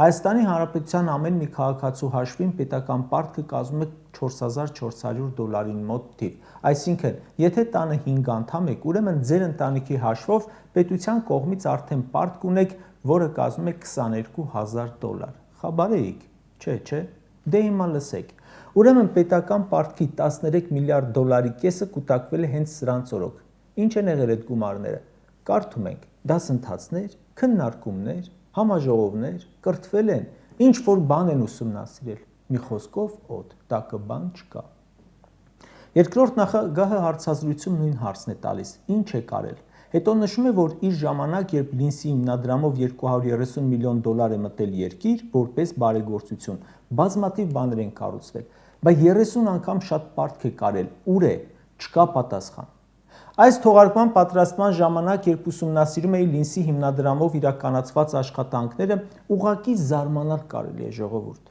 Հայաստանի Հանրապետության ամեն մի քաղաքացու հաշվին պետական պարտքը կազմում է $4400 մոտ թիվ, այսինքն, եթե տանը 5 անդամ եք, ուրեմն ձեր ընտանիքի հաշվով պետության կողմից արդեն պարտք ունեք, որը կազմում է $22000, խաբար էիք, չէ, դե հիմա լսեք, ուրեմն պետական պարտքի $13 միլիարդ կեսը կուտակվել է հենց սրանց օրոք, ինչ են եղել այդ գումարները, կարդում ենք, դասընթացներ, քննարկումներ, համաժողովներ, կրթվել են, ինչ որ բան են ուսումնասիրել, մի խոսքով օդ, տակը բան չկա։ Երկրորդ նախագահը հարցազրույցում նույն հարցն է տալիս, ինչ է կարել, հետո նշում է, որ իր ժամանակ, երբ Լինսի հիմնադրամով $230 միլիոն է մտել երկիր, որպես բարեգործություն, բազմաթիվ բաներ են կառուցվել, բայց 30 անգամ շատ պարտք է կարել, ուր է, չկա պատասխան։ Այս թողարկման պատրաստման ժամանակ, երբ ուսումնասիրում էի Լինսի հիմնադրամով իրականացված աշխատանքները, ուղղակի զարմանալ կարելի է ժողովուրդ։